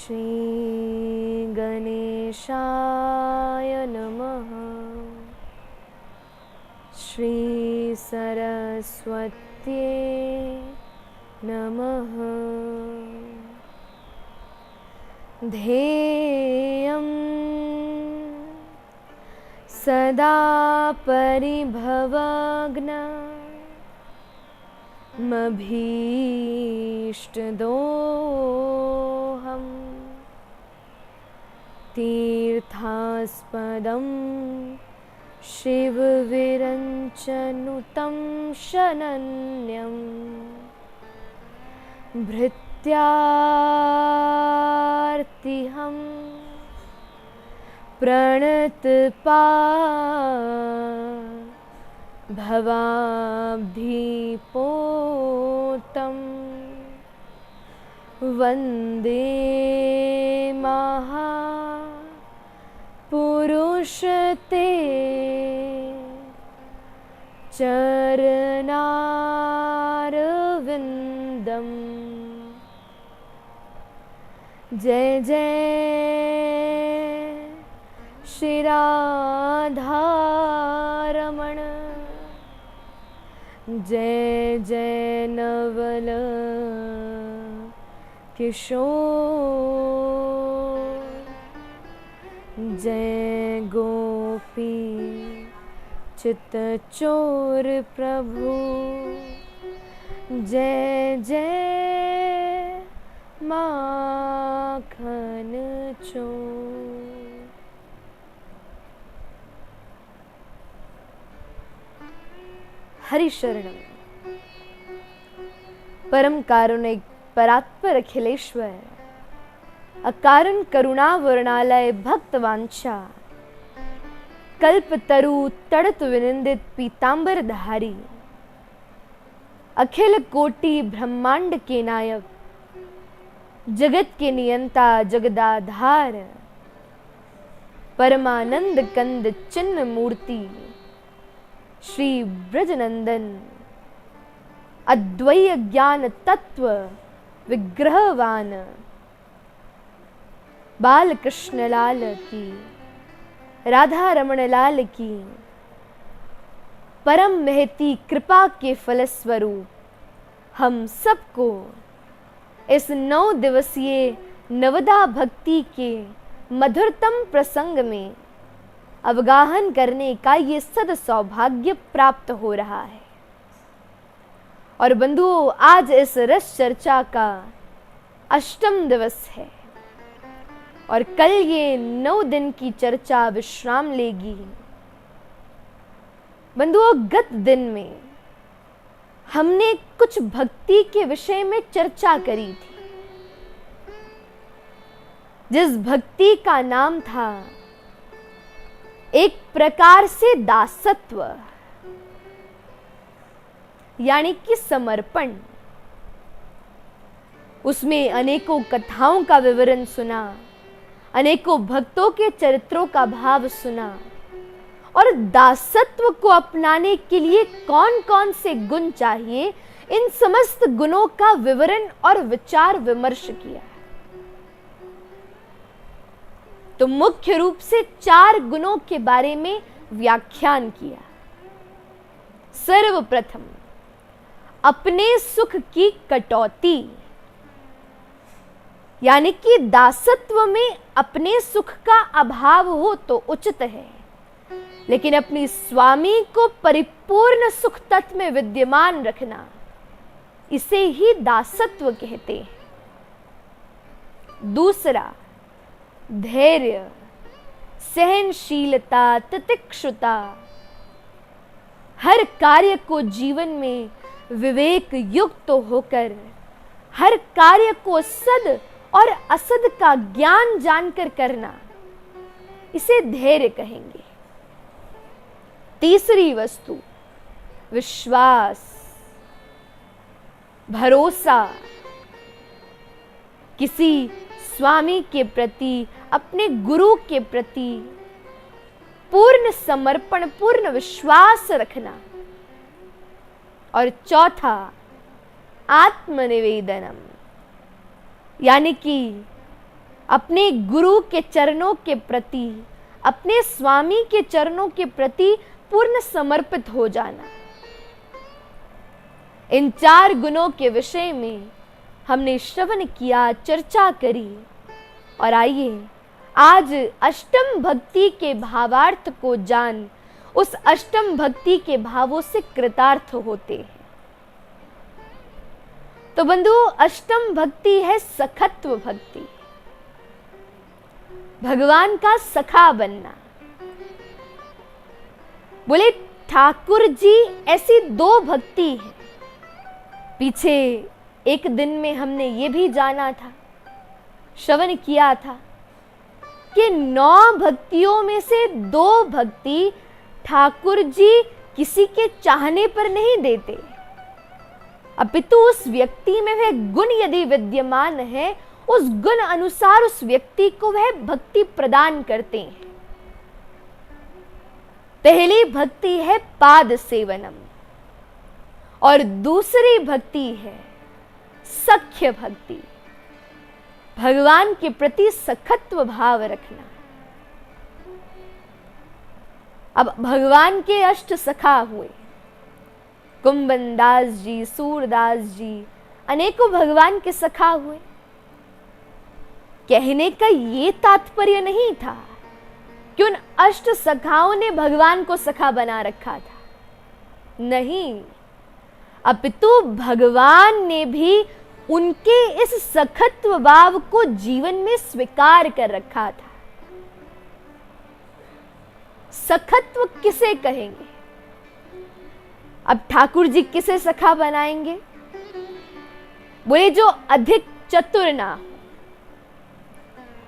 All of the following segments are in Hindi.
श्री गणेशाय नमः। श्री सरस्वत्यै नमः। ध्येयं सदा परिभवग्नमभीष्टदोहम् तीर्थास्पदं शिवविरञ्चनुतं शरण्यं भृत्यार्तिहं भवाब्धिपोतं वन्दे महापुरुषते चरणारविन्दम्। जय जय श्री राधारमण, जय जय नवल किशोर, जय गोपी चित्तचोर प्रभु, जय जय माखन चोर। हरि शरणम। परम कारुणिक परात्पर अखिलेश्वर, अकारण करुणा वर्णालय भक्त वांछा, कल्प तरु तड़त विनिंदित पीतांबर धारी, अखिल कोटि ब्रह्मांड के नायक, जगत के नियंता जगदाधार, परमानंद कंद चिन्ह मूर्ति, श्री ब्रजनंदन, अद्वैय ज्ञान तत्व विग्रहवान, बाल कृष्ण लाल की, राधा रमण लाल की, परम महती कृपा के फलस्वरूप हम सबको इस 9 दिवसीय नवदा भक्ति के मधुरतम प्रसंग में अवगाहन करने का ये सद सौभाग्य प्राप्त हो रहा है। और बंधुओं, आज इस रस चर्चा का 8वां दिवस है और कल ये 9 दिन की चर्चा विश्राम लेगी। बंधुओं, गत दिन में हमने कुछ भक्ति के विषय में चर्चा करी थी, जिस भक्ति का नाम था एक प्रकार से दासत्व, यानी कि समर्पण। उसमें अनेकों कथाओं का विवरण सुना, अनेकों भक्तों के चरित्रों का भाव सुना और दासत्व को अपनाने के लिए कौन कौन से गुण चाहिए, इन समस्त गुणों का विवरण और विचार विमर्श किया। तो मुख्य रूप से 4 गुणों के बारे में व्याख्यान किया। सर्वप्रथम, अपने सुख की कटौती, यानी कि दासत्व में अपने सुख का अभाव हो तो उचित है, लेकिन अपनी स्वामी को परिपूर्ण सुख तत्व में विद्यमान रखना, इसे ही दासत्व कहते हैं। दूसरा, धैर्य, सहनशीलता, तितिक्षुता, हर कार्य को जीवन में विवेक युक्त होकर हर कार्य को सद और असद का ज्ञान जानकर करना, इसे धैर्य कहेंगे। तीसरी वस्तु, विश्वास, भरोसा, किसी स्वामी के प्रति, अपने गुरु के प्रति पूर्ण समर्पण, पूर्ण विश्वास रखना। और चौथा, आत्मनिवेदनम, यानी कि अपने गुरु के चरणों के प्रति, अपने स्वामी के चरणों के प्रति पूर्ण समर्पित हो जाना। इन 4 गुणों के विषय में हमने श्रवण किया, चर्चा करी, और आइए आज अष्टम भक्ति के भावार्थ को जान उस अष्टम भक्ति के भावों से कृतार्थ होते हैं। तो बंधु, अष्टम भक्ति है सखत्व भक्ति, भगवान का सखा बनना। बोले ठाकुर जी ऐसी 2 भक्ति है। पीछे एक दिन में हमने ये भी जाना था, श्रवण किया था कि 9 भक्तियों में से 2 भक्ति ठाकुर जी किसी के चाहने पर नहीं देते, अपितु उस व्यक्ति में वह गुण यदि विद्यमान है, उस गुण अनुसार उस व्यक्ति को वह भक्ति प्रदान करते हैं। पहली भक्ति है पाद सेवनम और दूसरी भक्ति है सख्य भक्ति, भगवान के प्रति सखत्व भाव रखना। अब भगवान के अष्ट सखा हुए, कुंभन दास जी, सूरदास जी, अनेकों भगवान के सखा हुए। कहने का ये तात्पर्य नहीं था कि उन अष्ट सखाओं ने भगवान को सखा बना रखा था, नहीं, अपितु भगवान ने भी उनके इस सखत्व भाव को जीवन में स्वीकार कर रखा था। सखत्व किसे कहेंगे? अब ठाकुर जी किसे सखा बनाएंगे? बोले जो अधिक चतुर ना हो।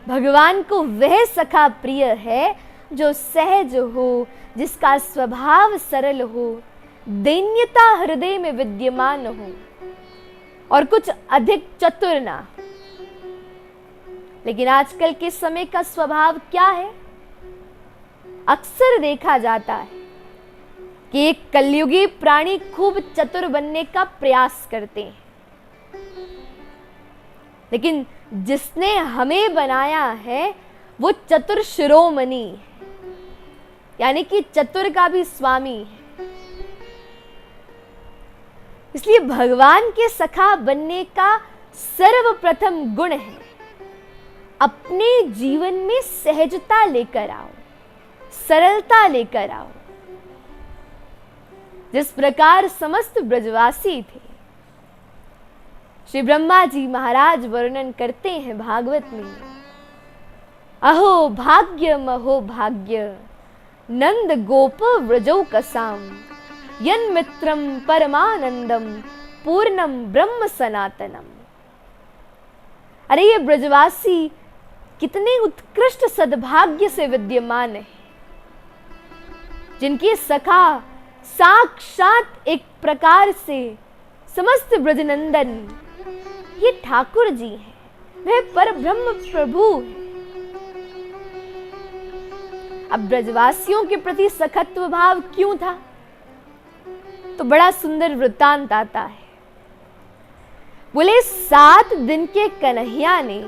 भगवान को वह सखा प्रिय है जो सहज हो, जिसका स्वभाव सरल हो, दैन्यता हृदय में विद्यमान हो और कुछ अधिक चतुर ना। लेकिन आजकल के समय का स्वभाव क्या है? अक्सर देखा जाता है कि एक कलयुगी प्राणी खूब चतुर बनने का प्रयास करते हैं, लेकिन जिसने हमें बनाया है वो चतुर शिरोमणि है, यानी कि चतुर का भी स्वामी है। इसलिए भगवान के सखा बनने का सर्वप्रथम गुण है अपने जीवन में सहजता लेकर आओ, सरलता लेकर आओ। जिस प्रकार समस्त ब्रजवासी थे, श्री ब्रह्मा जी महाराज वर्णन करते हैं भागवत में, अहो भाग्य नंद गोप व्रजौ कसाम यन मित्रम परमानंदम पूर्णम ब्रह्म सनातनम। अरे ये ब्रजवासी कितने उत्कृष्ट सद्भाग्य से विद्यमान है, जिनकी सखा साक्षात एक प्रकार से समस्त ब्रजनंदन ये ठाकुर जी हैं, वह पर ब्रह्म प्रभु है। अब ब्रजवासियों के प्रति सखत्व भाव क्यों था? तो बड़ा सुंदर वृत्तांत आता है। बोले 7 दिन के कन्हैया ने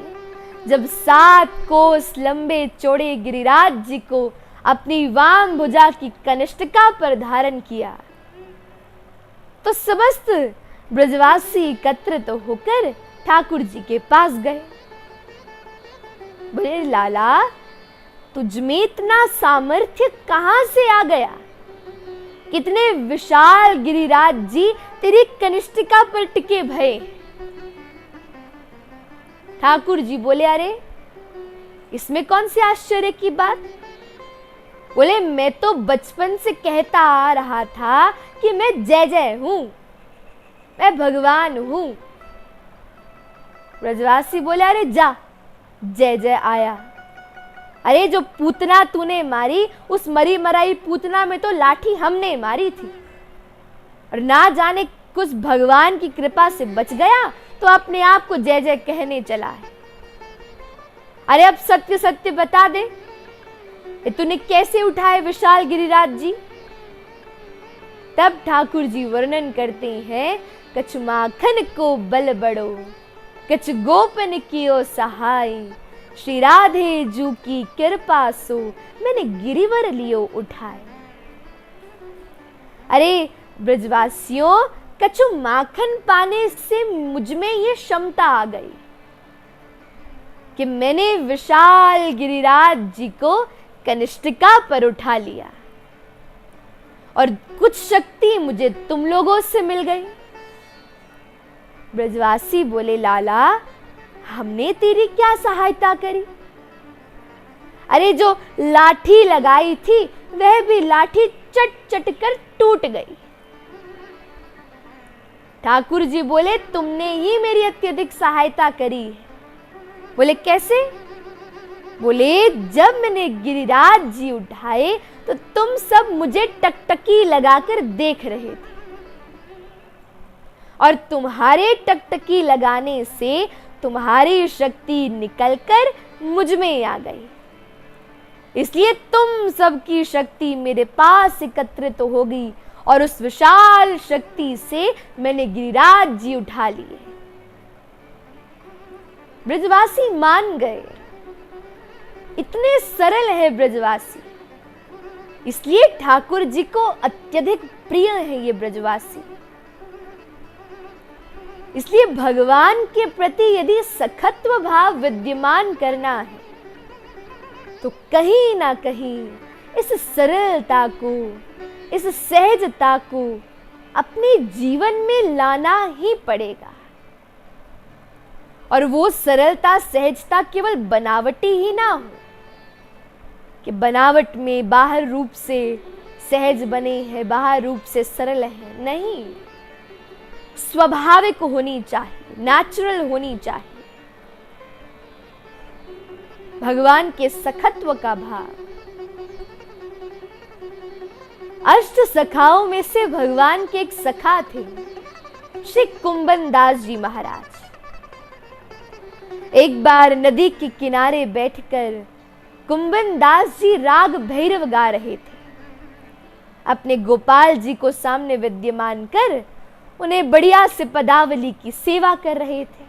जब 7 कोस लंबे चौड़े गिरिराज जी को अपनी वाम भुजा की कनिष्ठिका पर धारण किया, तो समस्त ब्रजवासी एकत्रित तो होकर ठाकुर जी के पास गए। बोले लाला, तुझ में इतना सामर्थ्य कहां से आ गया? कितने विशाल गिरिराज जी तेरी कनिष्ठिका पर टिके भये। ठाकुर जी बोले अरे इसमें कौन सी आश्चर्य की बात? बोले मैं तो बचपन से कहता आ रहा था कि मैं जय जय हूं, मैं भगवान हूं। ब्रजवासी बोले अरे जा, जय जय आया। अरे जो पूतना तूने मारी, उस मरी मराई पूतना में तो लाठी हमने मारी थी, और ना जाने कुछ भगवान की कृपा से बच गया तो अपने आप को जय जय कहने चला है। अरे अब सत्य सत्य बता दे, तूने कैसे उठाए विशाल गिरिराज जी? तब ठाकुर जी वर्णन करते हैं, कछ माखन को बल बड़ो, कछ गोपन कियो सहाय, श्री राधे जू की कृपा सो मैंने गिरिवर लियो उठाए। अरे ब्रजवासियों, कछु माखन पाने से मुझ में ये क्षमता आ गई कि मैंने विशाल गिरिराज जी को कनिष्ठिका पर उठा लिया और कुछ शक्ति मुझे तुम लोगों से मिल गई। ब्रजवासी बोले, लाला हमने तेरी क्या सहायता करी? अरे जो लाठी लगाई थी वह भी लाठी चट चट कर टूट गई। ठाकुर जी बोले, तुमने ही मेरी अत्यधिक सहायता करी है। बोले कैसे? बोले जब मैंने गिरिराज जी उठाए तो तुम सब मुझे टकटकी लगाकर देख रहे थे और तुम्हारे टकटकी लगाने से तुम्हारी शक्ति निकलकर मुझ में आ गई, इसलिए तुम सबकी शक्ति मेरे पास एकत्रित तो होगी और उस विशाल शक्ति से मैंने गिरिराज जी उठा लिए। ब्रजवासी मान गए। इतने सरल है ब्रजवासी, इसलिए ठाकुर जी को अत्यधिक प्रिय है ये ब्रजवासी। इसलिए भगवान के प्रति यदि सखत्व भाव विद्यमान करना है तो कहीं ना कहीं इस सरलता को, इस सहजता को अपने जीवन में लाना ही पड़ेगा। और वो सरलता, सहजता केवल बनावटी ही ना हो कि बनावट में बाहर रूप से सहज बने हैं, बाहर रूप से सरल है, नहीं, स्वाभाविक होनी चाहिए, नेचुरल होनी चाहिए। भगवान के सखत्व का भाव। अष्ट सखाओं में से भगवान के एक सखा थे श्री कुंभन दास जी महाराज। एक बार नदी के किनारे बैठकर कुंभन दास जी राग भैरव गा रहे थे। अपने गोपाल जी को सामने विद्यमान कर उन्हें बढ़िया से पदावली की सेवा कर रहे थे।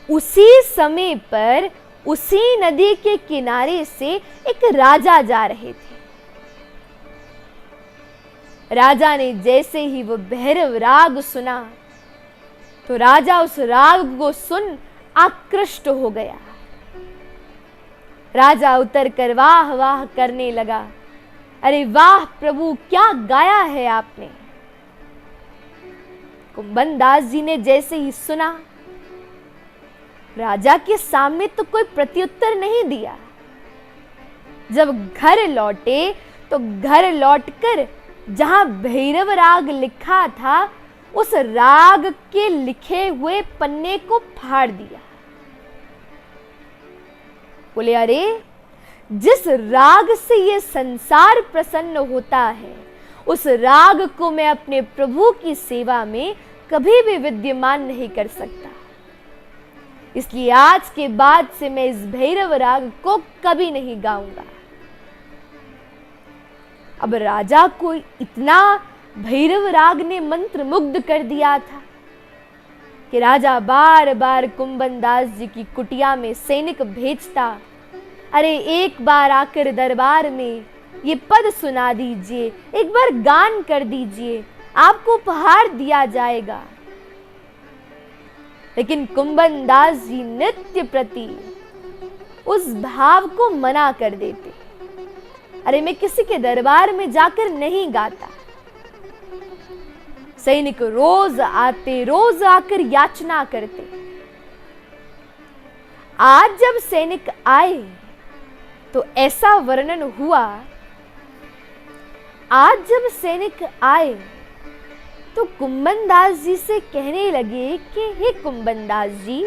उसी समय पर उसी नदी के किनारे से एक राजा जा रहे थे। राजा ने जैसे ही वो भैरव राग सुना तो राजा उस राग को सुन आकृष्ट हो गया। राजा उतर कर वाह वाह करने लगा, अरे वाह प्रभु, क्या गाया है आपने। कुंभन दास जी ने जैसे ही सुना, राजा के सामने तो कोई प्रत्युत्तर नहीं दिया। जब घर लौटे तो घर लौटकर जहां भैरव राग लिखा था उस राग के लिखे हुए पन्ने को फाड़ दिया। बोले, अरे जिस राग से ये संसार प्रसन्न होता है उस राग को मैं अपने प्रभु की सेवा में कभी भी विद्यमान नहीं कर सकता, इसलिए आज के बाद से मैं इस भैरव राग को कभी नहीं गाऊंगा। अब राजा को इतना भैरव राग ने मंत्र मुग्ध कर दिया था कि राजा बार बार कुंभन दास जी की कुटिया में सैनिक भेजता, अरे एक बार आकर दरबार में ये पद सुना दीजिए, एक बार गान कर दीजिए, आपको उपहार दिया जाएगा। लेकिन कुंभन दास जी नित्य प्रति उस भाव को मना कर देते, अरे मैं किसी के दरबार में जाकर नहीं गाता। सैनिक रोज आते, रोज आकर याचना करते। आज जब सैनिक आए तो ऐसा वर्णन हुआ, आज जब सैनिक आए तो कुंभन दास जी से कहने लगे कि हे कुंभन दास जी,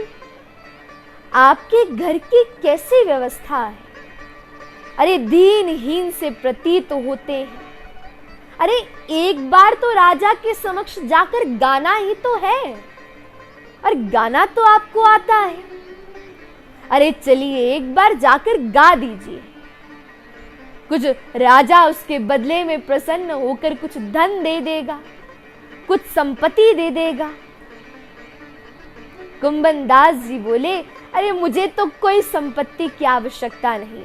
आपके घर की कैसी व्यवस्था है? अरे दीनहीन से प्रतीत होते हैं। अरे एक बार तो राजा के समक्ष जाकर गाना ही तो है, और गाना तो आपको आता है। अरे चलिए एक बार जाकर गा दीजिए, कुछ राजा उसके बदले में प्रसन्न होकर कुछ धन दे देगा, कुछ संपत्ति दे देगा। कुंभन दास जी बोले, अरे मुझे तो कोई संपत्ति की आवश्यकता नहीं,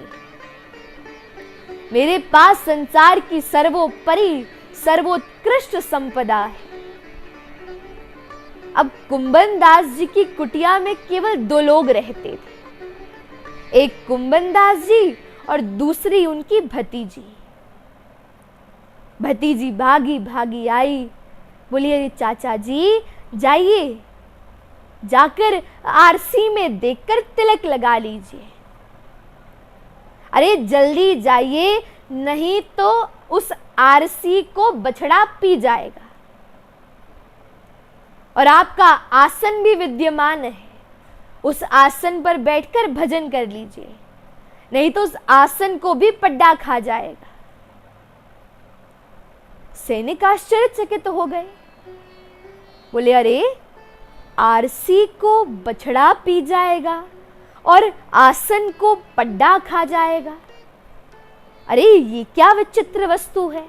मेरे पास संसार की सर्वोपरि सर्वोत्कृष्ट संपदा है। अब कुंभन दास जी की कुटिया में केवल 2 लोग रहते थे, एक कुंभन दास जी और दूसरी उनकी भतीजी। भतीजी भागी भागी आई, बोली अरे चाचा जी जाइए, जाकर आरसी में देखकर तिलक लगा लीजिए। अरे जल्दी जाइए, नहीं तो उस आरसी को बछड़ा पी जाएगा, और आपका आसन भी विद्यमान है, उस आसन पर बैठकर भजन कर लीजिए, नहीं तो उस आसन को भी पड्डा खा जाएगा। सैनिक आश्चर्यचकित हो गए, बोले अरे आरसी को बछड़ा पी जाएगा और आसन को पड्डा खा जाएगा, अरे ये क्या विचित्र वस्तु है।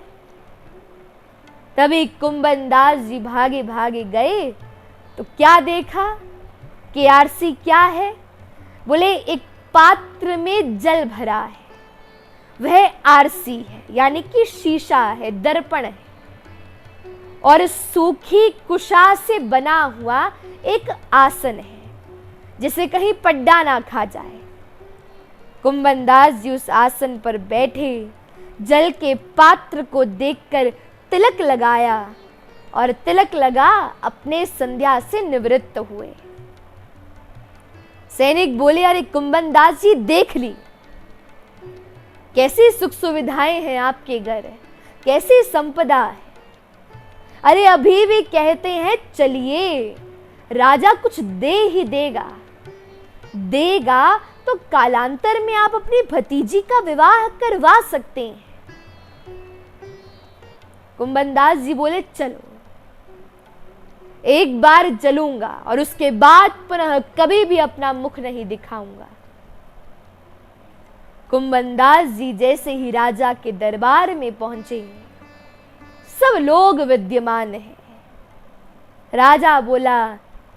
तभी कुंभन दास जी भागे भागे गए तो क्या देखा कि आरसी क्या है, बोले एक पात्र में जल भरा है, वह आरसी है, यानी कि शीशा है, दर्पण है, और सूखी कुशा से बना हुआ एक आसन है जिसे कहीं पड्डा ना खा जाए। कुंभन दास जी उस आसन पर बैठे, जल के पात्र को देखकर तिलक लगाया और तिलक लगा अपने संध्या से निवृत्त हुए। सैनिक बोले अरे कुंभन दास जी देख ली, कैसी सुख सुविधाएं हैं आपके घर, कैसी संपदा है। अरे अभी भी कहते हैं चलिए, राजा कुछ दे ही देगा, देगा तो कालांतर में आप अपनी भतीजी का विवाह करवा सकते हैं। कुंभन दास जी बोले चलो, एक बार चलूंगा और उसके बाद पुनः कभी भी अपना मुख नहीं दिखाऊंगा। कुंभन दास जी जैसे ही राजा के दरबार में पहुंचे, सब लोग विद्यमान हैं। राजा बोला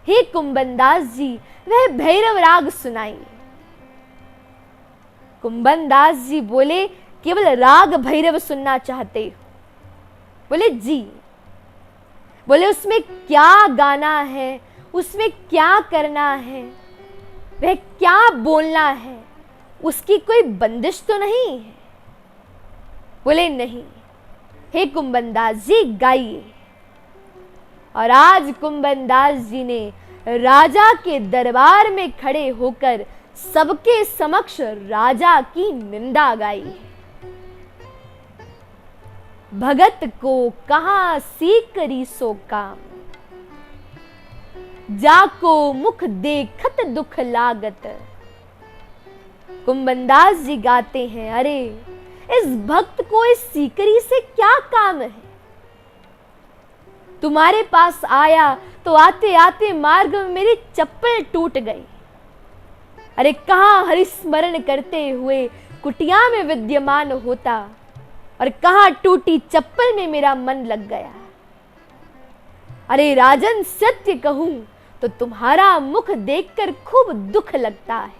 हे कुंभन दास जी, वह भैरव राग सुनाइए। कुंभन दास जी बोले केवल राग भैरव सुनना चाहते हो? बोले जी। बोले उसमें क्या गाना है, उसमें क्या करना है, वह क्या बोलना है, उसकी कोई बंदिश तो नहीं है? बोले नहीं। हे कुंभन दास जी गाइए। और आज कुंभन दास जी ने राजा के दरबार में खड़े होकर सबके समक्ष राजा की निंदा गाई है। भगत को कहां सीकरी सो काम, जाको मुख देखत दुख लागत। कुंभन दास जी गाते हैं अरे इस भक्त को इस सीकरी से क्या काम है। तुम्हारे पास आया तो आते आते मार्ग में मेरी चप्पल टूट गई। अरे कहां हरिस्मरण करते हुए कुटिया में विद्यमान होता और कहां टूटी चप्पल में मेरा मन लग गया। अरे राजन सत्य कहूं तो तुम्हारा मुख देखकर खूब दुख लगता है,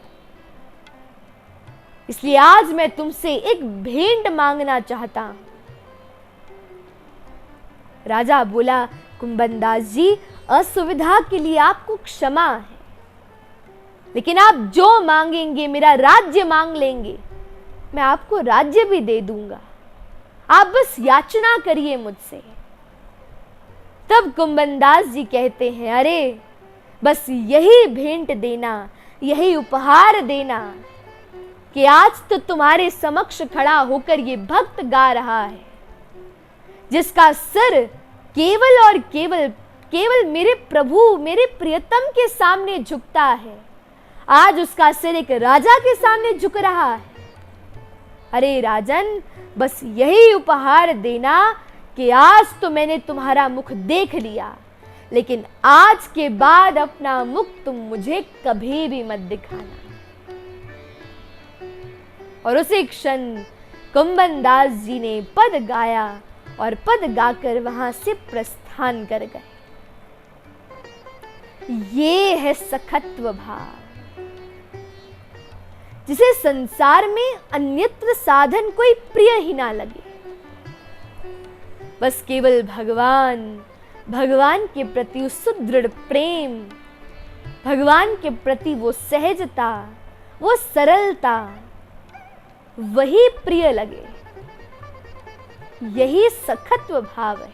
इसलिए आज मैं तुमसे एक भेंट मांगना चाहता हूं। राजा बोला कुंभन दास जी, असुविधा के लिए आपको क्षमा है, लेकिन आप जो मांगेंगे, मेरा राज्य मांग लेंगे, मैं आपको राज्य भी दे दूंगा, आप बस याचना करिए मुझसे। तब कुंभन दास जी कहते हैं अरे बस यही भेंट देना, यही उपहार देना कि आज तो तुम्हारे समक्ष खड़ा होकर ये भक्त गा रहा है, जिसका सिर केवल और केवल मेरे प्रभु, मेरे प्रियतम के सामने झुकता है, आज उसका सिर एक राजा के सामने झुक रहा है। अरे राजन, बस यही उपहार देना कि आज तो मैंने तुम्हारा मुख देख लिया, लेकिन आज के बाद अपना मुख तुम मुझे कभी भी मत दिखाना। और उसी क्षण कुंभन दास जी ने पद गाया और पद गाकर वहां से प्रस्थान कर गए। ये है सखत्व भाव, जिसे संसार में अन्यत्र साधन कोई प्रिय ही ना लगे। बस केवल भगवान के प्रति उस सुदृढ़ प्रेम, भगवान के प्रति वो सहजता, वो सरलता, वही प्रिय लगे। यही सखत्व भाव है।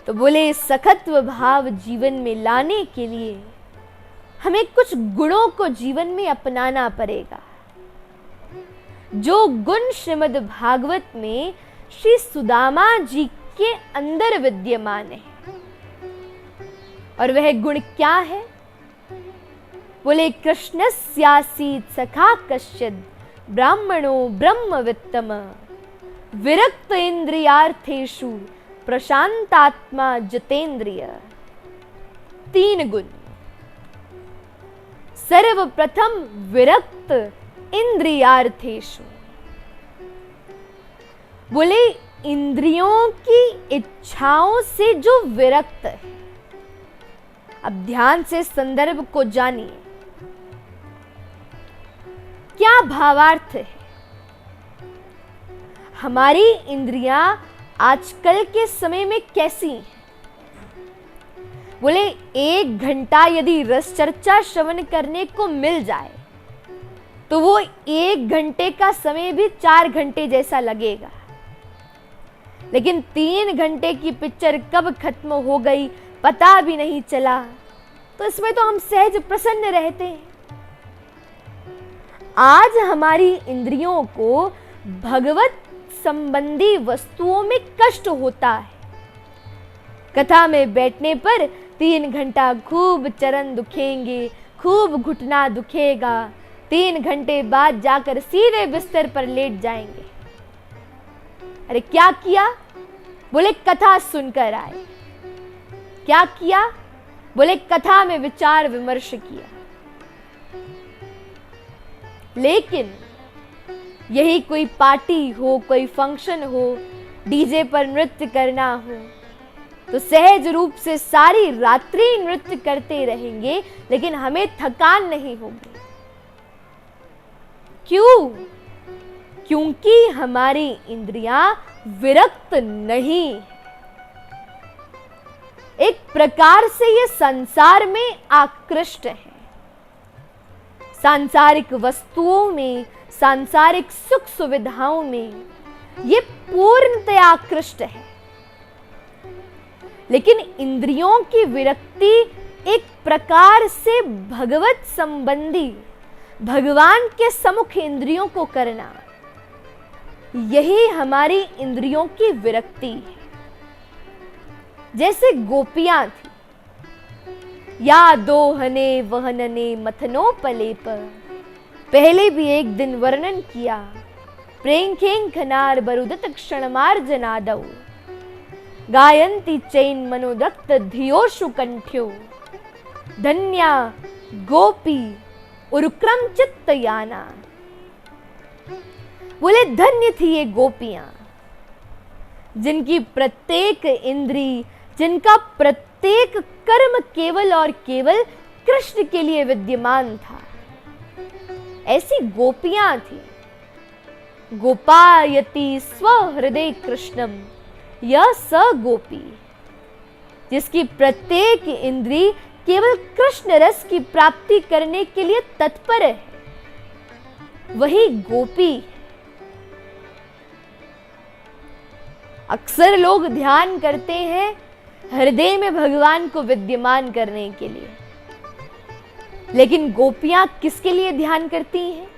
तो बोले सखत्व भाव जीवन में लाने के लिए हमें कुछ गुणों को जीवन में अपनाना पड़ेगा, जो गुण श्रीमद् भागवत में श्री सुदामा जी के अंदर विद्यमान है। और वह गुण क्या है? बोले कृष्णस्यासीत् सखा कश्चित् ब्राह्मणो ब्रह्मवित्तम विरक्त इंद्रियार्थेषु प्रशांतात्मा जितेंद्रिय। 3 गुण। सर्वप्रथम विरक्त इंद्रियार्थेषु। बोले इंद्रियों की इच्छाओं से जो विरक्त है। अब ध्यान से संदर्भ को जानिए, क्या भावार्थ है। हमारी इंद्रियां आजकल के समय में कैसी हैं? बोले 1 घंटा यदि रस चर्चा श्रवण करने को मिल जाए तो वो 1 घंटे का समय भी 4 घंटे जैसा लगेगा, लेकिन 3 घंटे की पिक्चर कब खत्म हो गई पता भी नहीं चला। तो इसमें तो हम सहज प्रसन्न रहते हैं। आज हमारी इंद्रियों को भगवत संबंधी वस्तुओं में कष्ट होता है। कथा में बैठने पर 3 घंटा खूब चरण दुखेंगे, खूब घुटना दुखेगा, 3 घंटे बाद जाकर सीधे बिस्तर पर लेट जाएंगे। अरे क्या किया? बोले कथा सुनकर आए। क्या किया? बोले कथा में विचार विमर्श किया। लेकिन यही कोई पार्टी हो, कोई फंक्शन हो, डीजे पर नृत्य करना हो तो सहज रूप से सारी रात्रि नृत्य करते रहेंगे, लेकिन हमें थकान नहीं होगी। क्यों? क्योंकि हमारी इंद्रियां विरक्त नहीं। एक प्रकार से ये संसार में आकृष्ट है। सांसारिक वस्तुओं में, सांसारिक सुख सुविधाओं में ये पूर्णतया आकृष्ट है। लेकिन इंद्रियों की विरक्ति एक प्रकार से भगवत संबंधी, भगवान के सम्मुख इंद्रियों को करना, यही हमारी इंद्रियों की विरक्ति है। जैसे गोपियां थी, या दोहने वहनने मथनोपलेप, पहले भी एक दिन वर्णन किया। प्रेंखें खनार बरुदत क्षणमार्जनादौ गायन्ति चैन मनोदक्त धियोषु कंठ्यो धन्या गोपी उरुक्रम चित्तयाना। बोले धन्य थी ये गोपियां जिनकी प्रत्येक इंद्री, जिनका प्रत्येक कर्म केवल और केवल कृष्ण के लिए विद्यमान था। ऐसी गोपियां थी। गोपायति स्वहृदय कृष्णम यह स गोपी, जिसकी प्रत्येक इंद्री केवल कृष्ण रस की प्राप्ति करने के लिए तत्पर है, वही गोपी। अक्सर लोग ध्यान करते हैं हृदय में भगवान को विद्यमान करने के लिए, लेकिन गोपियां किसके लिए ध्यान करती हैं?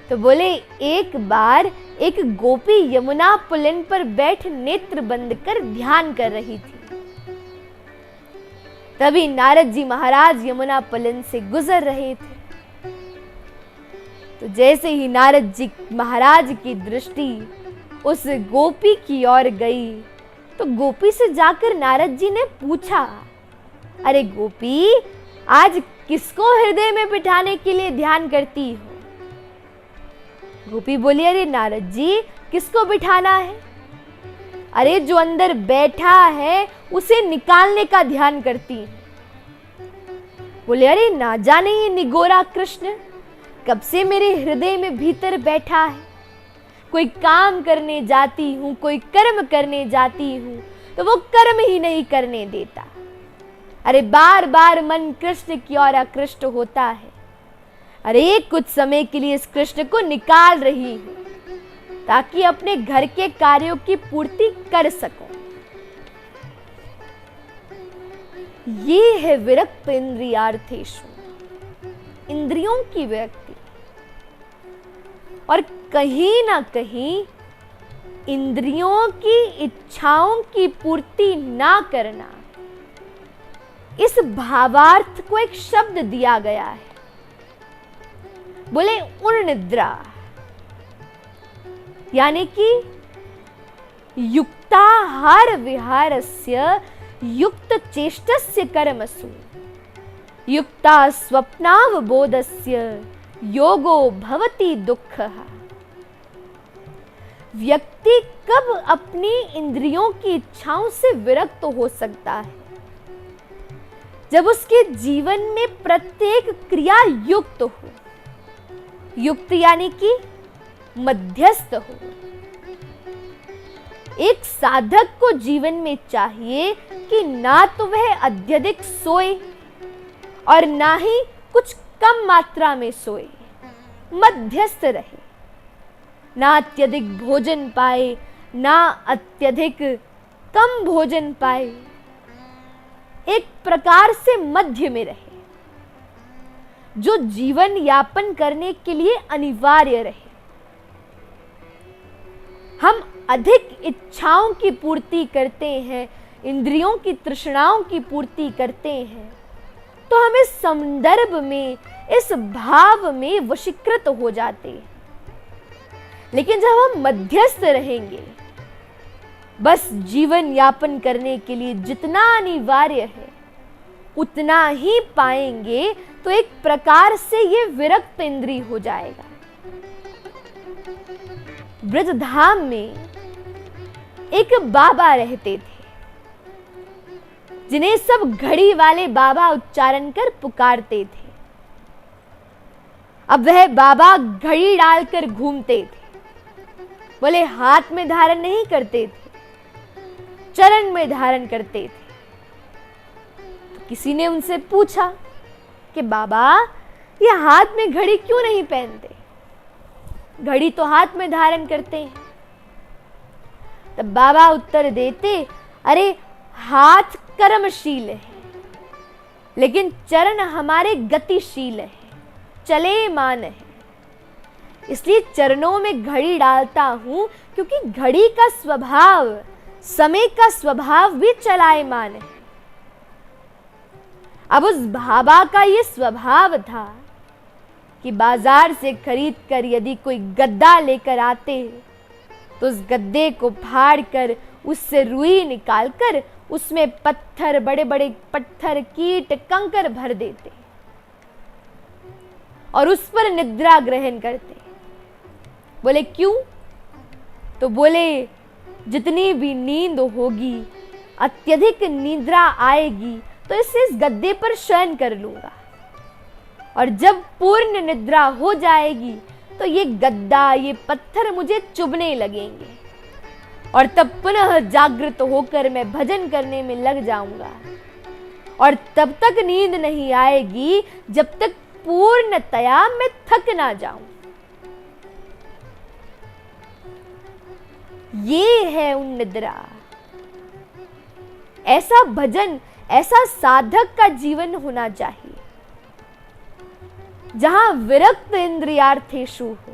तो बोले एक बार एक गोपी यमुना पुलिन पर बैठ नेत्र बंद कर ध्यान कर रही थी। तभी नारद जी महाराज यमुना पुलिन से गुजर रहे थे। तो जैसे ही नारद जी महाराज की दृष्टि उस गोपी की ओर गई तो गोपी से जाकर नारद जी ने पूछा, अरे गोपी, आज किसको हृदय में बिठाने के लिए ध्यान करती हो? गोपी बोली, अरे नारद जी, किसको बिठाना है? अरे जो अंदर बैठा है उसे निकालने का ध्यान करती है। बोले अरे ना जाने ये निगोरा कृष्ण कब से मेरे हृदय में भीतर बैठा है। कोई काम करने जाती हूं, कोई कर्म करने जाती हूं तो वो कर्म ही नहीं करने देता। अरे बार बार मन कृष्ण की ओर आकृष्ट होता है। अरे कुछ समय के लिए इस कृष्ण को निकाल रही हूं ताकि अपने घर के कार्यों की पूर्ति कर सकूं। ये है विरक्त इंद्रियार्थेषु, इंद्रियों की विरक्ति। और कहीं ना कहीं इंद्रियों की इच्छाओं की पूर्ति ना करना, इस भावार्थ को एक शब्द दिया गया है। बोले उर्निद्रा, यानी कि युक्ताहार विहारस्य युक्त चेष्टस्य कर्मसु युक्ता स्वप्नावबोधस्य योगो भवति दुःखः। व्यक्ति कब अपनी इंद्रियों की इच्छाओं से विरक्त हो सकता है? जब उसके जीवन में प्रत्येक क्रिया युक्त हो। युक्त यानी कि मध्यस्थ हो। एक साधक को जीवन में चाहिए कि ना तो वह अत्यधिक सोए और ना ही कुछ कम मात्रा में सोए, मध्यस्थ रहे। ना अत्यधिक भोजन पाए, ना अत्यधिक कम भोजन पाए, एक प्रकार से मध्य में रहे, जो जीवन यापन करने के लिए अनिवार्य रहे। हम अधिक इच्छाओं की पूर्ति करते हैं, इंद्रियों की तृष्णाओं की पूर्ति करते हैं, तो हम इस संदर्भ में, इस भाव में वशीकृत हो जाते हैं। लेकिन जब हम मध्यस्थ रहेंगे, बस जीवन यापन करने के लिए जितना अनिवार्य है उतना ही पाएंगे, तो एक प्रकार से ये विरक्त इंद्रिय हो जाएगा। ब्रजधाम में एक बाबा रहते थे, जिन्हें सब घड़ी वाले बाबा उच्चारण कर पुकारते थे। अब वह बाबा घड़ी डालकर घूमते थे। बोले हाथ में धारण नहीं करते थे, चरण में धारण करते थे। तो किसी ने उनसे पूछा कि बाबा ये हाथ में घड़ी क्यों नहीं पहनते? घड़ी तो हाथ में धारण करते हैं। तब बाबा उत्तर देते, अरे हाथ कर्मशील है, लेकिन चरण हमारे गतिशील है, चलेमान है। इसलिए चरणों में घड़ी डालता हूं, क्योंकि घड़ी का स्वभाव, समय का स्वभाव भी चलायमान है। अब उस बाबा का यह स्वभाव था कि बाजार से खरीद कर यदि कोई गद्दा लेकर आते तो उस गद्दे को फाड़ कर उससे रुई निकालकर उसमें पत्थर, बड़े बड़े पत्थर, कीट, कंकर भर देते और उस पर निद्रा ग्रहण करते। बोले क्यों? तो बोले जितनी भी नींद होगी, अत्यधिक निद्रा आएगी तो इस गद्दे पर शयन कर लूंगा, और जब पूर्ण निद्रा हो जाएगी तो ये गद्दा, ये पत्थर मुझे चुभने लगेंगे, और तब पुनः जागृत होकर मैं भजन करने में लग जाऊंगा, और तब तक नींद नहीं आएगी जब तक पूर्णतया मैं थक ना जाऊं। ये है उन निद्रा। ऐसा भजन, ऐसा साधक का जीवन होना चाहिए जहां विरक्त इंद्रियार्थेषु हो।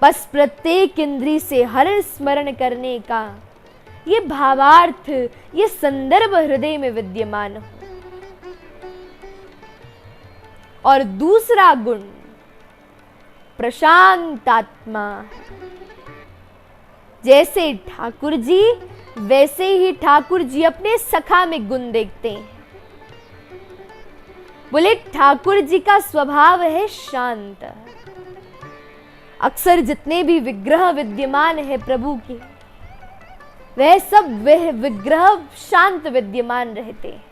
बस प्रत्येक इंद्री से हर स्मरण करने का ये भावार्थ, ये संदर्भ हृदय में विद्यमान हो। और दूसरा गुण प्रशांतात्मा। जैसे ठाकुर जी, वैसे ही ठाकुर जी अपने सखा में गुण देखते हैं। बोले ठाकुर जी का स्वभाव है शांत। अक्सर जितने भी विग्रह विद्यमान है प्रभु के, वह सब वह विग्रह शांत विद्यमान रहते हैं।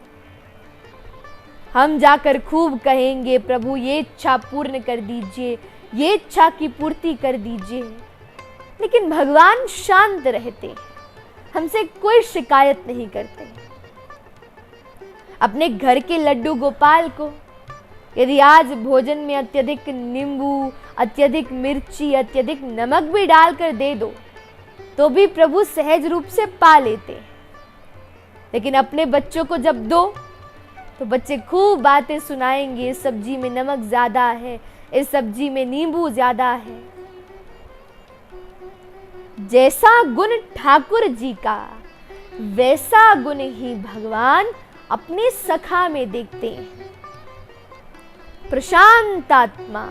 हम जाकर खूब कहेंगे प्रभु ये इच्छा पूर्ण कर दीजिए, ये इच्छा की पूर्ति कर दीजिए, लेकिन भगवान शांत रहते हैं, हमसे कोई शिकायत नहीं करते। अपने घर के लड्डू गोपाल को यदि आज भोजन में अत्यधिक नींबू, अत्यधिक मिर्ची, अत्यधिक नमक भी डालकर दे दो तो भी प्रभु सहज रूप से पा लेते हैं। लेकिन अपने बच्चों को जब दो तो बच्चे खूब बातें सुनाएंगे, इस सब्जी में नमक ज्यादा है, इस सब्जी में नींबू ज्यादा है। जैसा गुण ठाकुर जी का वैसा गुण ही भगवान अपने सखा में देखते हैं। प्रशांत आत्मा,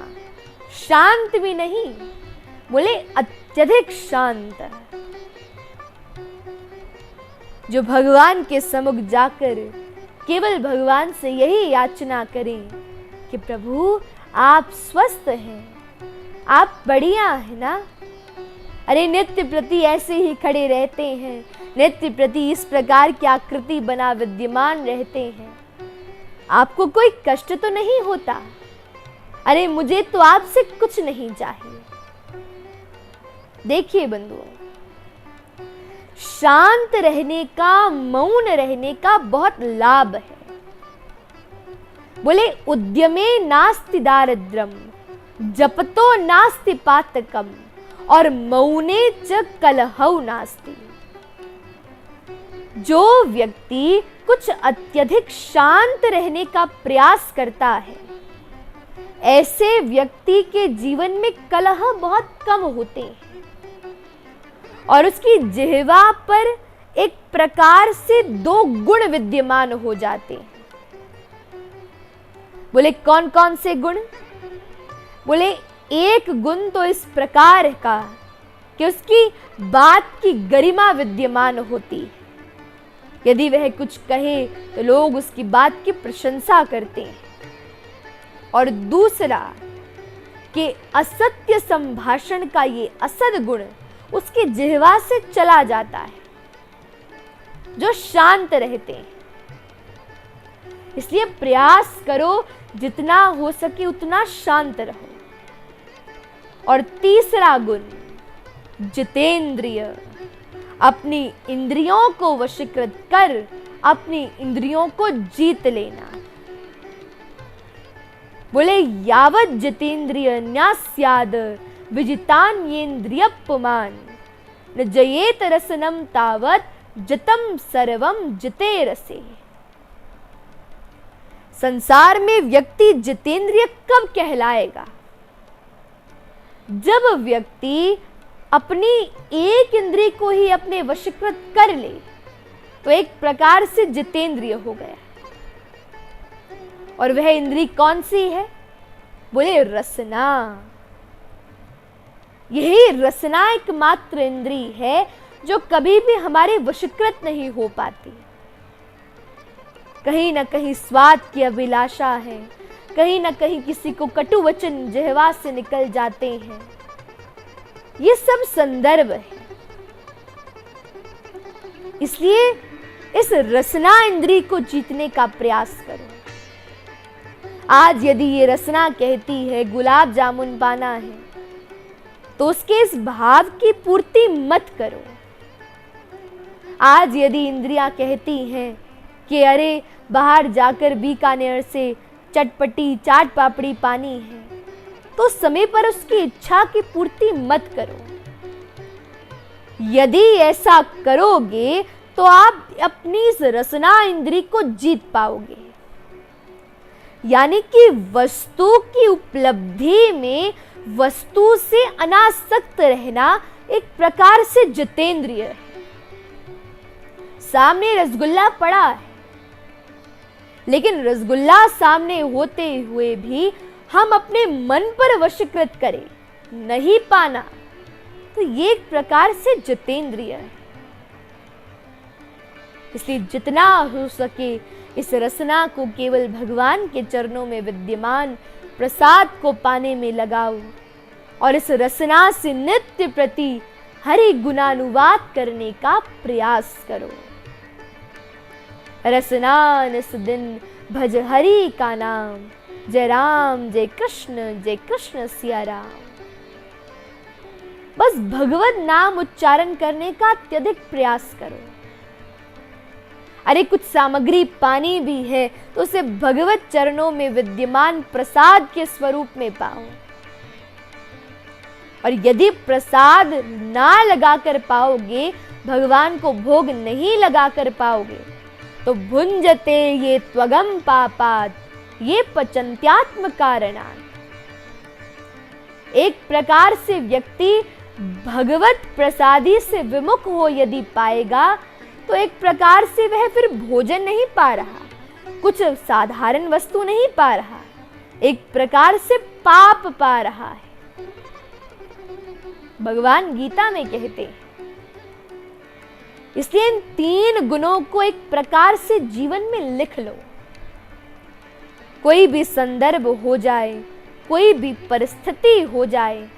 शांत भी नहीं, बोले अत्यधिक शांत, जो भगवान के सम्मुख जाकर केवल भगवान से यही याचना करें कि प्रभु आप स्वस्थ हैं, आप बढ़िया है ना। अरे नित्य प्रति ऐसे ही खड़े रहते हैं, नित्य प्रति इस प्रकार की आकृति बना विद्यमान रहते हैं, आपको कोई कष्ट तो नहीं होता। अरे मुझे तो आपसे कुछ नहीं चाहिए। देखिए बंधुओं, शांत रहने का, मौन रहने का बहुत लाभ है। बोले उद्यमे नास्ति दारिद्र्यम, जपतो नास्ति पातकम, और मौने च कलहौ नास्ति। जो व्यक्ति कुछ अत्यधिक शांत रहने का प्रयास करता है, ऐसे व्यक्ति के जीवन में कलह बहुत कम होते हैं और उसकी जिह्वा पर एक प्रकार से दो गुण विद्यमान हो जाते हैं। बोले कौन कौन से गुण? बोले एक गुण तो इस प्रकार का कि उसकी बात की गरिमा विद्यमान होती है। यदि वह कुछ कहे तो लोग उसकी बात की प्रशंसा करते हैं। और दूसरा कि असत्य संभाषण का ये असद गुण उसकी जिह्वा से चला जाता है, जो शांत रहते हैं। इसलिए प्रयास करो जितना हो सके उतना शांत रहो। और तीसरा गुण जितेंद्रिय, अपनी इंद्रियों को वशीकृत कर अपनी इंद्रियों को जीत लेना। बोले यावत जितेंद्रिय न्यास्याद विजितान्येन्द्रिय पुमान, न जयेत रसनम तावत जितम सर्वम जिते रसे। संसार में व्यक्ति जितेंद्रिय कब कहलाएगा? जब व्यक्ति अपनी एक इंद्रिय को ही अपने वशीकृत कर ले तो एक प्रकार से जितेंद्रिय हो गया। और वह इंद्रिय कौन सी है? बोले रसना। यही रसना एकमात्र इंद्रिय है जो कभी भी हमारे वशीकृत नहीं हो पाती। कहीं ना कहीं स्वाद की अभिलाषा है, कहीं ना कहीं किसी को कटु वचन जिह्वा से निकल जाते हैं। ये सब संदर्भ है। इसलिए इस रसना इंद्रिय को जीतने का प्रयास करो। आज यदि ये रसना कहती है गुलाब जामुन पाना है तो उसके इस भाव की पूर्ति मत करो। आज यदि इंद्रियां कहती हैं कि अरे बाहर जाकर बीकानेर से चटपटी चाट पापड़ी पानी है, तो समय पर उसकी इच्छा की पूर्ति मत करो। यदि ऐसा करोगे तो आप अपनी इस रसना इंद्रिय को जीत पाओगे। यानी कि वस्तु की उपलब्धि में वस्तु से अनासक्त रहना एक प्रकार से जितेंद्रिय है। सामने रसगुल्ला पड़ा है, लेकिन रसगुल्ला सामने होते हुए भी हम अपने मन पर वशीकृत करें, नहीं पाना, तो ये एक प्रकार से जितेंद्रिय है। इसलिए जितना हो सके इस रसना को केवल भगवान के चरणों में विद्यमान प्रसाद को पाने में लगाओ और इस रसना से नित्य प्रति हरि गुणानुवाद करने का प्रयास करो। रसना निस दिन भज हरि का नाम, जय कृष्ण सिया राम। बस भगवत नाम उच्चारण करने का अत्यधिक प्रयास करो। अरे कुछ सामग्री पानी भी है तो उसे भगवत चरणों में विद्यमान प्रसाद के स्वरूप में पाओ। और यदि प्रसाद ना लगाकर पाओगे, भगवान को भोग नहीं लगाकर पाओगे, तो भुंजते ये त्वगम पापात ये पचन्त्यात्म कारणात्। एक प्रकार से व्यक्ति भगवत प्रसादी से विमुख हो यदि पाएगा, तो एक प्रकार से वह फिर भोजन नहीं पा रहा, कुछ साधारण वस्तु नहीं पा रहा, एक प्रकार से पाप पा रहा है। भगवान गीता में कहते हैं, इसलिए इन 3 गुणों को एक प्रकार से जीवन में लिख लो। कोई भी संदर्भ हो जाए, कोई भी परिस्थिति हो जाए,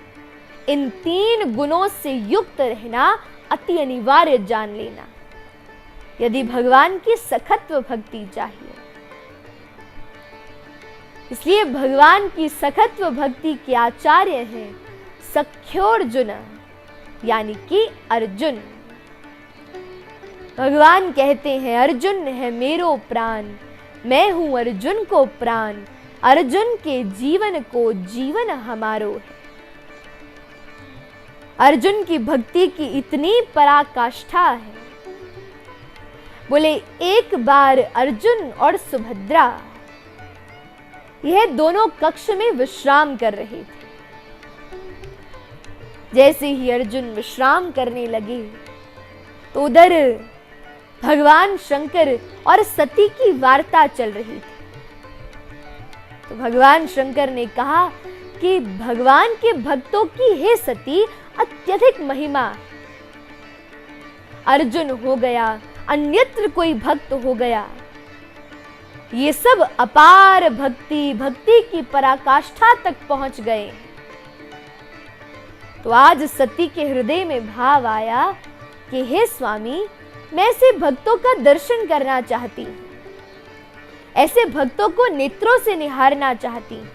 इन 3 गुणों से युक्त रहना अति अनिवार्य जान लेना, यदि भगवान की सखत्व भक्ति चाहिए। इसलिए भगवान की सखत्व भक्ति के आचार्य हैं सख्योर्जुन, यानी कि अर्जुन। भगवान कहते हैं, अर्जुन है मेरो प्राण, मैं हूं अर्जुन को प्राण, अर्जुन के जीवन को जीवन हमारो है। अर्जुन की भक्ति की इतनी पराकाष्ठा है। बोले एक बार अर्जुन और सुभद्रा यह दोनों कक्ष में विश्राम कर रहे थे। जैसे ही अर्जुन विश्राम करने लगे, तो उधर भगवान शंकर और सती की वार्ता चल रही थी। तो भगवान शंकर ने कहा कि भगवान के भक्तों की हे सती अत्यधिक महिमा। अर्जुन हो गया, अन्यत्र कोई भक्त हो गया, ये सब अपार भक्ति की पराकाष्ठा तक पहुंच गए। तो आज सती के हृदय में भाव आया कि हे स्वामी, मैं ऐसे भक्तों का दर्शन करना चाहती हूं, ऐसे भक्तों को नेत्रों से निहारना चाहती हूं।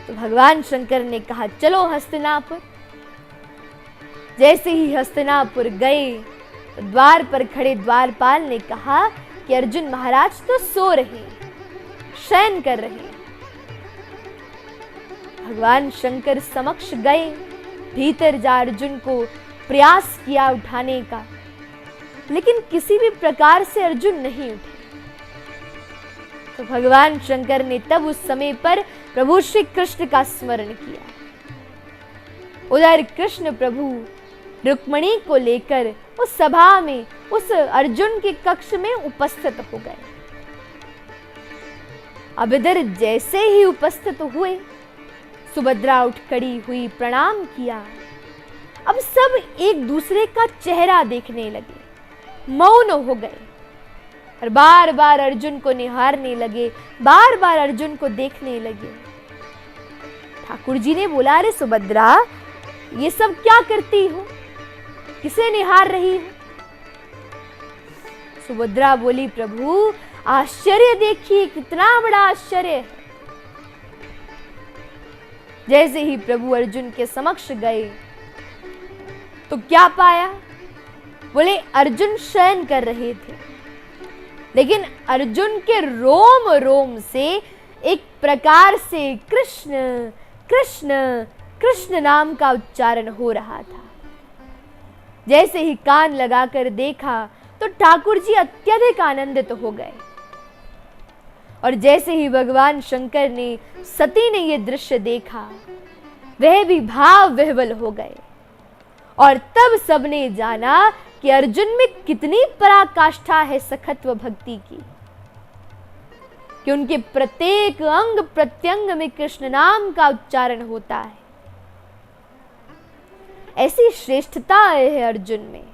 तो भगवान शंकर ने कहा चलो हस्तिनापुर। जैसे ही हस्तिनापुर गए, तो द्वार पर खड़े द्वारपाल ने कहा कि अर्जुन महाराज तो सो रहे, शयन कर रहे। भगवान शंकर समक्ष गए, भीतर जा अर्जुन को प्रयास किया उठाने का, लेकिन किसी भी प्रकार से अर्जुन नहीं उठे। तो भगवान शंकर ने तब उस समय पर प्रभु श्री कृष्ण का स्मरण किया। उधर कृष्ण प्रभु रुक्मिणी को लेकर उस सभा में, उस अर्जुन के कक्ष में उपस्थित हो गए। अब इधर जैसे ही उपस्थित हुए, सुभद्रा उठ खड़ी हुई, प्रणाम किया। अब सब एक दूसरे का चेहरा देखने लगे, मौन हो गए और बार बार अर्जुन को निहारने लगे, बार बार अर्जुन को देखने लगे। ठाकुर जी ने बोला, अरे सुभद्रा, ये सब क्या करती हो, किसे निहार रही हो? सुभद्रा बोली, प्रभु आश्चर्य देखिए, कितना बड़ा आश्चर्य है। जैसे ही प्रभु अर्जुन के समक्ष गए, तो क्या पाया? बोले अर्जुन शयन कर रहे थे, लेकिन अर्जुन के रोम रोम से एक प्रकार से कृष्ण कृष्ण कृष्ण नाम का उच्चारण हो रहा था। जैसे ही कान लगाकर देखा, तो ठाकुर जी अत्यधिक आनंदित हो गए। और जैसे ही भगवान शंकर ने, सती ने यह दृश्य देखा, वह भी भाव विह्वल हो गए। और तब सबने जाना कि अर्जुन में कितनी पराकाष्ठा है सखत्व भक्ति की, कि उनके प्रत्येक अंग प्रत्यंग में कृष्ण नाम का उच्चारण होता है। ऐसी श्रेष्ठता है अर्जुन में,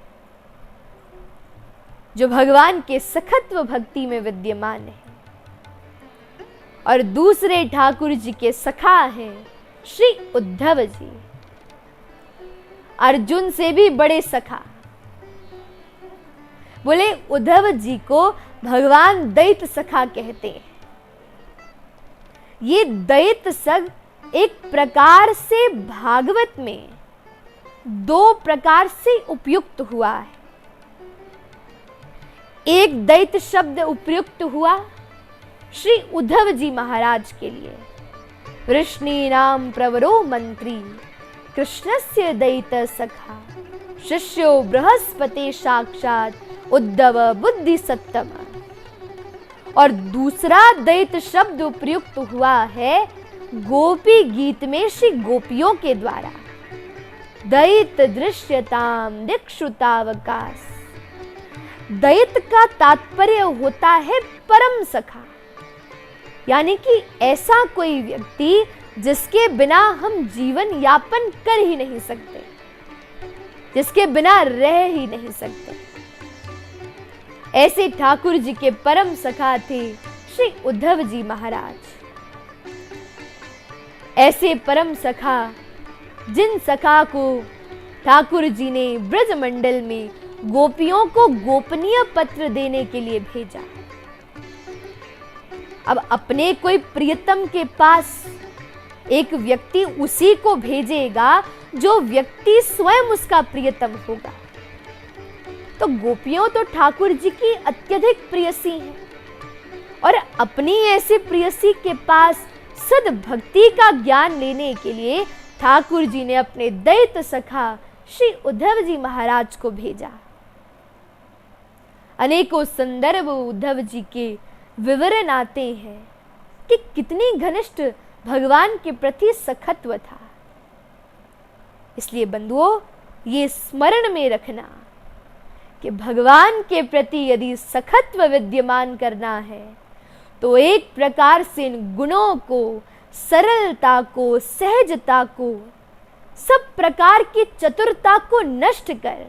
जो भगवान के सखत्व भक्ति में विद्यमान है। और दूसरे ठाकुर जी के सखा हैं श्री उद्धव जी, अर्जुन से भी बड़े सखा। बोले उद्धव जी को भगवान दैत सखा कहते हैं। ये दैत सग एक प्रकार से भागवत में दो प्रकार से उपयुक्त हुआ है। एक दैत शब्द उपयुक्त हुआ श्री उद्धव जी महाराज के लिए। वृष्णीनाम प्रवरो मंत्री कृष्णस्य दैत सखा शिष्यो बृहस्पति साक्षात उद्धव बुद्धि सत्तम। और दूसरा दैत शब्द उपयुक्त हुआ है गोपी गीत में श्री गोपियों के द्वारा। दैत दृश्यताम दिक्षुतावकाश। दैत का तात्पर्य होता है परम सखा, यानी कि ऐसा कोई व्यक्ति जिसके बिना हम जीवन यापन कर ही नहीं सकते, जिसके बिना रह ही नहीं सकते। ऐसे ठाकुर जी के परम सखा थे श्री उद्धव जी महाराज। ऐसे परम सखा जिन सखा को ठाकुर जी ने ब्रजमंडल में गोपियों को गोपनीय पत्र देने के लिए भेजा। अब अपने कोई प्रियतम के पास एक व्यक्ति उसी को भेजेगा जो व्यक्ति स्वयं उसका प्रियतम होगा। तो गोपियों तो ठाकुर जी की अत्यधिक प्रियसी हैं, और अपनी ऐसी प्रियसी के पास सद भक्ति का ज्ञान लेने के लिए ठाकुर जी ने अपने दैत सखा श्री उद्धव जी महाराज को भेजा। अनेकों संदर्भ उद्धव जी के विवरण आते हैं कि कितनी घनिष्ठ भगवान के प्रति सखत्व था। इसलिए बंधुओं, ये स्मरण में रखना कि भगवान के प्रति यदि सखत्व विद्यमान करना है तो एक प्रकार से इन गुणों को, सरलता को, सहजता को, सब प्रकार की चतुरता को नष्ट कर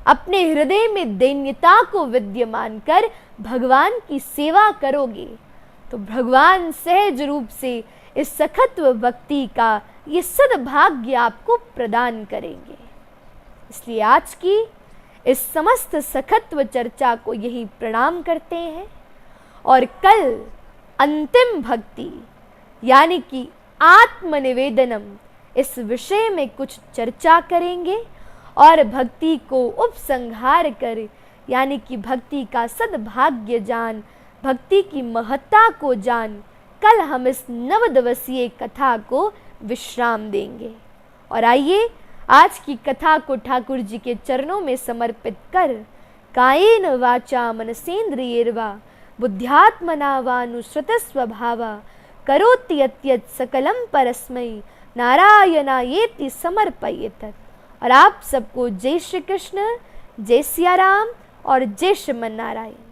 अपने हृदय में दैन्यता को विद्यमान कर भगवान की सेवा करोगे तो भगवान सहज रूप से इस सखत्व भक्ति का ये सद्भाग्य आपको प्रदान करेंगे। इसलिए आज की इस समस्त सखत्व चर्चा को यही प्रणाम करते हैं और कल अंतिम भक्ति यानी कि आत्मनिवेदनम इस विषय में कुछ चर्चा करेंगे और भक्ति को उपसंहार कर यानी कि भक्ति का सद्भाग्य जान, भक्ति की महत्ता को जान, कल हम इस 9 दिवसीय कथा को विश्राम देंगे। और आइए आज की कथा को ठाकुर जी के चरणों में समर्पित कर कायेन वाचा मनसेन्द्रियैर्वा बुद्ध्यात्मना वानुसृत स्वभावा करोति यत् सकलम परस्मै नारायणायेति समर्पयेत्। और आप सबको जय श्री कृष्ण, जय सिया राम और जय श्रीमन नारायण।